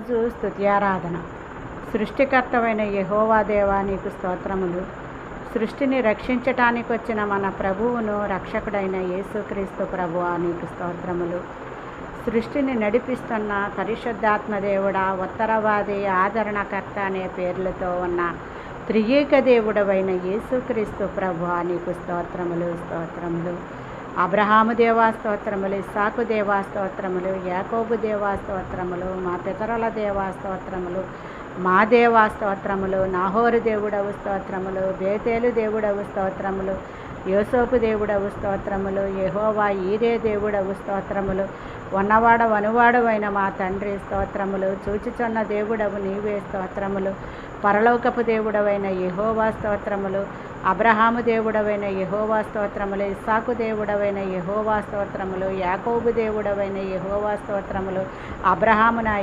రోజు స్తుత్యారాధన. సృష్టికర్తవైన యెహోవా దేవా నీకు స్తోత్రములు. సృష్టిని రక్షించటానికి వచ్చిన మన ప్రభువును రక్షకుడైన యేసుక్రీస్తు ప్రభువా నీకు స్తోత్రములు. సృష్టిని నడిపిస్తున్న పరిశుద్ధాత్మ దేవుడా, ఉత్తరవాది, ఆదరణకర్త అనే పేర్లతో ఉన్న త్రియేక దేవుడవైన యేసుక్రీస్తు ప్రభువా నీకు స్తోత్రములు స్తోత్రములు. అబ్రహాము దేవా స్తోత్రములు, ఇస్సాకు దేవా స్తోత్రములు, యాకోబు దేవా స్తోత్రములు, మా పితరుల దేవా స్తోత్రములు, మా దేవా స్తోత్రములు, నాహోరు దేవుడవు స్తోత్రములు, బేతేలు దేవుడవు స్తోత్రములు, యోసేపు దేవుడవు స్తోత్రములు, యెహోవా ఈరే దేవుడవు స్తోత్రములు, వనువాడవైన మా తండ్రి స్తోత్రములు, చూచుచున్న దేవుడవు నీవే స్తోత్రములు, పరలోకపు దేవుడవైన యెహోవా స్తోత్రములు, అబ్రహాము దేవుడవైన యెహోవా స్తోత్రములు, ఇస్సాకు దేవుడవైన యెహోవా స్తోత్రములు, యాకోబు దేవుడవైన యెహోవా స్తోత్రములు, అబ్రహాము నా